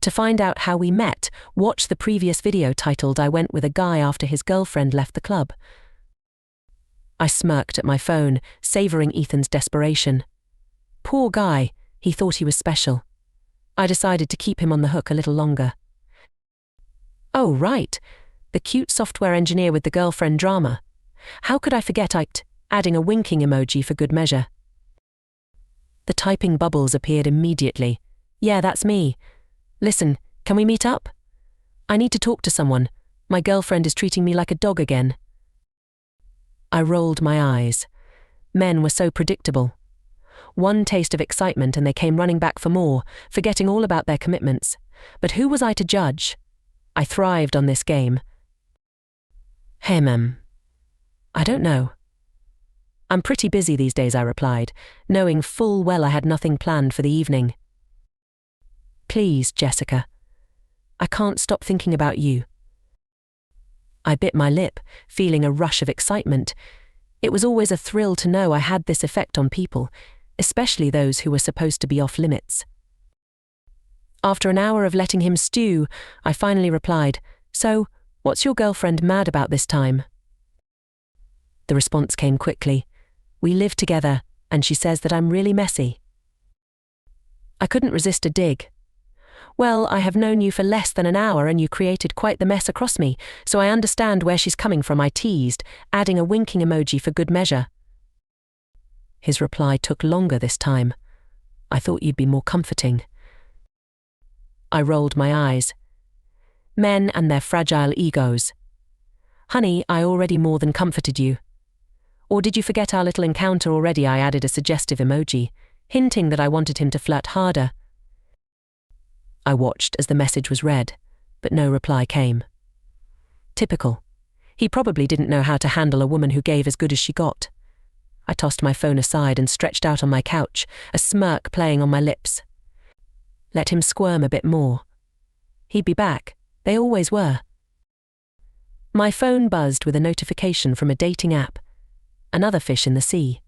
To find out how we met, watch the previous video titled "I Went with a Guy After His Girlfriend Left the Club." I smirked at my phone, savoring Ethan's desperation. Poor guy, he thought he was special. I decided to keep him on the hook a little longer. Oh, right, the cute software engineer with the girlfriend drama. How could I forget AITA, adding a winking emoji for good measure. The typing bubbles appeared immediately. Yeah, that's me. Listen, can we meet up? I need to talk to someone. My girlfriend is treating me like a dog again. I rolled my eyes. Men were so predictable. One taste of excitement and they came running back for more, forgetting all about their commitments. But who was I to judge? I thrived on this game. Hey, ma'am. I don't know. I'm pretty busy these days, I replied, knowing full well I had nothing planned for the evening. Please, Jessica. I can't stop thinking about you. I bit my lip, feeling a rush of excitement. It was always a thrill to know I had this effect on people, especially those who were supposed to be off limits. After an hour of letting him stew, I finally replied, "So, what's your girlfriend mad about this time?" The response came quickly. "We live together, and she says that I'm really messy." I couldn't resist a dig. "Well, I have known you for less than an hour and you created quite the mess across me, so I understand where she's coming from," I teased, adding a winking emoji for good measure. His reply took longer this time. "I thought you'd be more comforting." I rolled my eyes. Men and their fragile egos. "Honey, I already more than comforted you. Or did you forget our little encounter already?" I added a suggestive emoji, hinting that I wanted him to flirt harder. I watched as the message was read, but no reply came. Typical. He probably didn't know how to handle a woman who gave as good as she got. I tossed my phone aside and stretched out on my couch, a smirk playing on my lips. Let him squirm a bit more. He'd be back. They always were. My phone buzzed with a notification from a dating app. Another fish in the sea.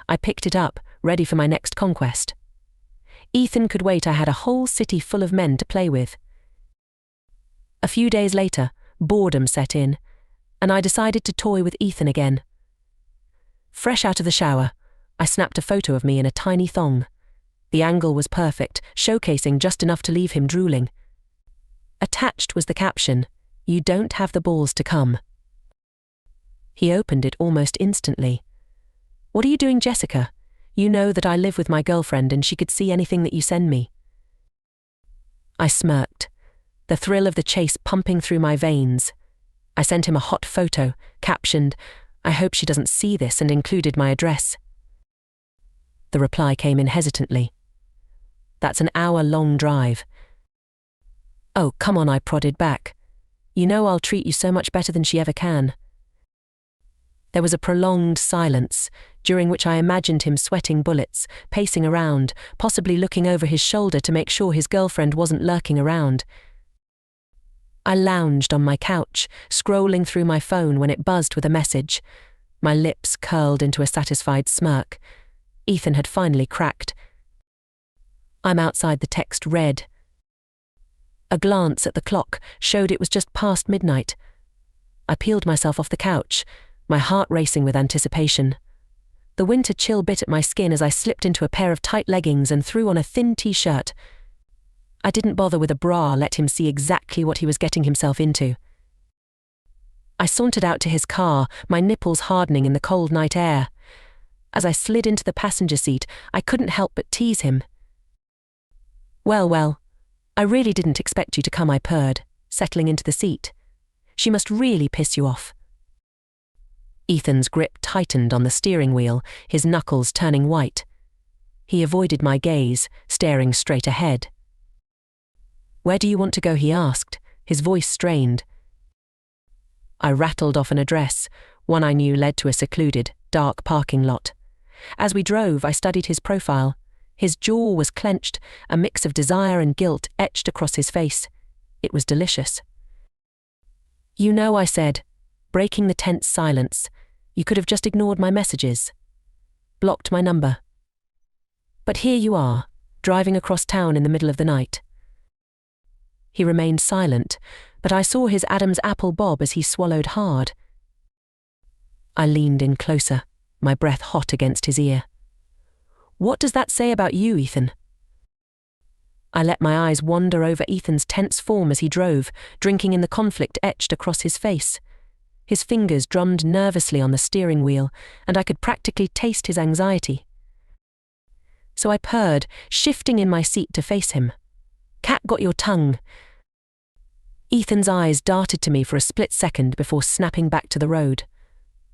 I picked it up, ready for my next conquest. Ethan could wait. I had a whole city full of men to play with. A few days later, boredom set in, and I decided to toy with Ethan again. Fresh out of the shower, I snapped a photo of me in a tiny thong. The angle was perfect, showcasing just enough to leave him drooling. Attached was the caption, "You don't have the balls to come." He opened it almost instantly. "What are you doing, Jessica? You know that I live with my girlfriend and she could see anything that you send me." I smirked, the thrill of the chase pumping through my veins. I sent him a hot photo, captioned, "I hope she doesn't see this," and included my address. The reply came in hesitantly. "That's an hour-long drive." "Oh, come on," I prodded back. "You know I'll treat you so much better than she ever can." There was a prolonged silence, during which I imagined him sweating bullets, pacing around, possibly looking over his shoulder to make sure his girlfriend wasn't lurking around. I lounged on my couch, scrolling through my phone when it buzzed with a message. My lips curled into a satisfied smirk. Ethan had finally cracked. I'm outside. The text read. A glance at the clock showed it was just past midnight. I peeled myself off the couch, my heart racing with anticipation. The winter chill bit at my skin as I slipped into a pair of tight leggings and threw on a thin t-shirt. I didn't bother with a bra, let him see exactly what he was getting himself into. I sauntered out to his car, my nipples hardening in the cold night air. As I slid into the passenger seat, I couldn't help but tease him. Well, I really didn't expect you to come," I purred, settling into the seat. "She must really piss you off." Ethan's grip tightened on the steering wheel, his knuckles turning white. He avoided my gaze, staring straight ahead. "Where do you want to go?" he asked, his voice strained. I rattled off an address, one I knew led to a secluded, dark parking lot. As we drove, I studied his profile. His jaw was clenched, a mix of desire and guilt etched across his face. It was delicious. "You know," I said, breaking the tense silence, "you could have just ignored my messages. Blocked my number. But here you are, driving across town in the middle of the night." He remained silent, but I saw his Adam's apple bob as he swallowed hard. I leaned in closer, my breath hot against his ear. "What does that say about you, Ethan?" I let my eyes wander over Ethan's tense form as he drove, drinking in the conflict etched across his face. His fingers drummed nervously on the steering wheel, and I could practically taste his anxiety. So I purred, shifting in my seat to face him. "Cat got your tongue." Ethan's eyes darted to me for a split second before snapping back to the road.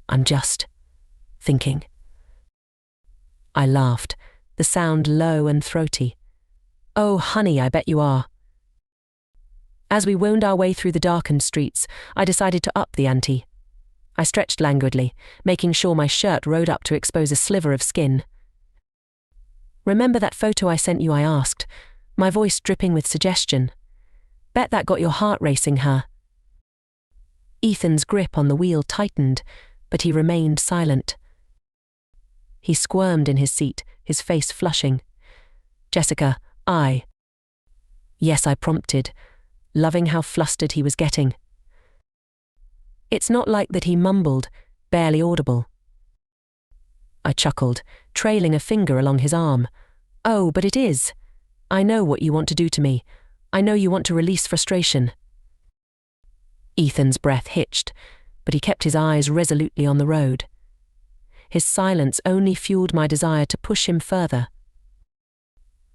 "I'm just thinking." I laughed, the sound low and throaty. "Oh, honey, I bet you are." As we wound our way through the darkened streets, I decided to up the ante. I stretched languidly, making sure my shirt rode up to expose a sliver of skin. "Remember that photo I sent you?" I asked, my voice dripping with suggestion. "Bet that got your heart racing, huh?" Ethan's grip on the wheel tightened, but he remained silent. He squirmed in his seat, his face flushing. "Jessica, Yes, I prompted, loving how flustered he was getting. "It's not like that," he mumbled, barely audible. I chuckled, trailing a finger along his arm. "Oh, but it is. I know what you want to do to me. I know you want to release frustration." Ethan's breath hitched, but he kept his eyes resolutely on the road. His silence only fueled my desire to push him further.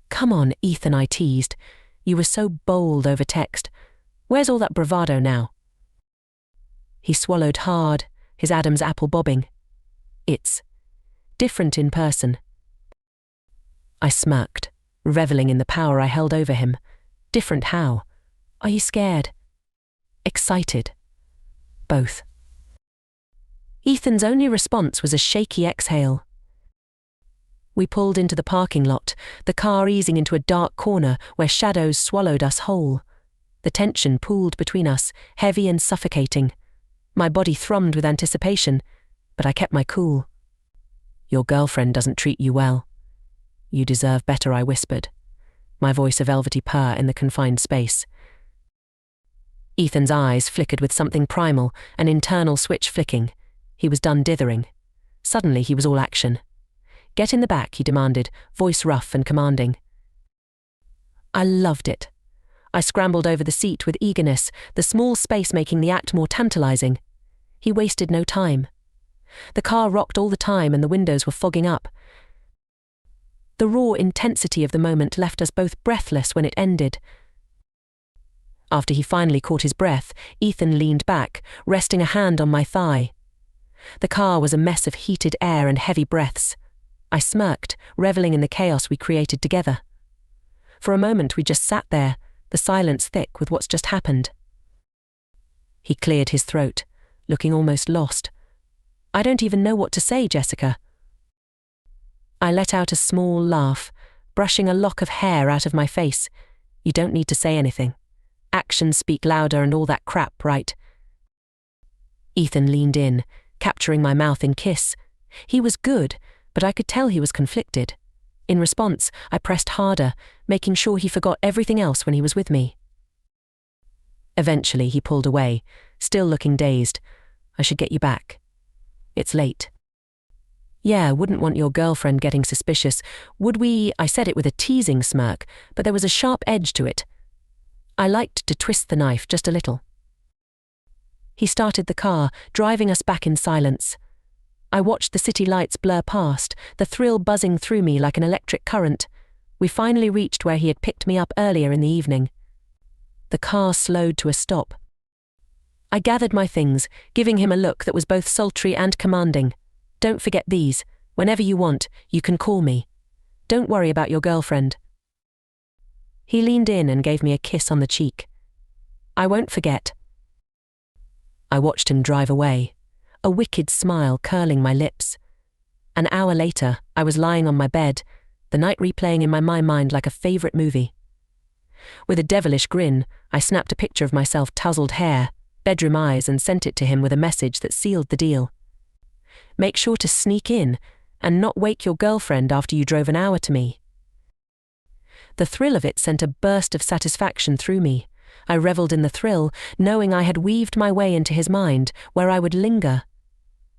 "Come on, Ethan," I teased. "You were so bold over text. Where's all that bravado now?" He swallowed hard, his Adam's apple bobbing. "It's different in person." I smirked, reveling in the power I held over him. "Different how? Are you scared?" "Excited." "Both." Ethan's only response was a shaky exhale. We pulled into the parking lot, the car easing into a dark corner where shadows swallowed us whole. The tension pooled between us, heavy and suffocating. My body thrummed with anticipation, but I kept my cool. "Your girlfriend doesn't treat you well." "You deserve better," I whispered, my voice a velvety purr in the confined space. Ethan's eyes flickered with something primal, an internal switch flicking. He was done dithering. Suddenly he was all action. "Get in the back," he demanded, voice rough and commanding. I loved it. I scrambled over the seat with eagerness, the small space making the act more tantalizing. He wasted no time. The car rocked all the time and the windows were fogging up. The raw intensity of the moment left us both breathless when it ended. After he finally caught his breath, Ethan leaned back, resting a hand on my thigh. The car was a mess of heated air and heavy breaths. I smirked, reveling in the chaos we created together. For a moment we just sat there, the silence thick with what's just happened. He cleared his throat, looking almost lost. "I don't even know what to say, Jessica." I let out a small laugh, brushing a lock of hair out of my face. "You don't need to say anything. Actions speak louder and all that crap, right?" Ethan leaned in, capturing my mouth in kiss. He was good, but I could tell he was conflicted. In response, I pressed harder, making sure he forgot everything else when he was with me. Eventually, he pulled away, still looking dazed. "I should get you back. It's late." "Yeah, wouldn't want your girlfriend getting suspicious. Would we?" I said it with a teasing smirk, but there was a sharp edge to it. I liked to twist the knife just a little. He started the car, driving us back in silence. I watched the city lights blur past, the thrill buzzing through me like an electric current. We finally reached where he had picked me up earlier in the evening. The car slowed to a stop. I gathered my things, giving him a look that was both sultry and commanding. "Don't forget these. Whenever you want, you can call me. Don't worry about your girlfriend." He leaned in and gave me a kiss on the cheek. "I won't forget." I watched him drive away, a wicked smile curling my lips. An hour later, I was lying on my bed, the night replaying in my mind like a favorite movie. With a devilish grin, I snapped a picture of myself, tousled hair, bedroom eyes, and sent it to him with a message that sealed the deal. "Make sure to sneak in and not wake your girlfriend after you drove an hour to me." The thrill of it sent a burst of satisfaction through me. I revelled in the thrill, knowing I had weaved my way into his mind, where I would linger.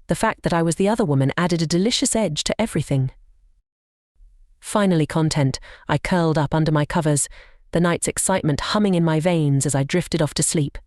The fact that I was the other woman added a delicious edge to everything. Finally content, I curled up under my covers, the night's excitement humming in my veins as I drifted off to sleep.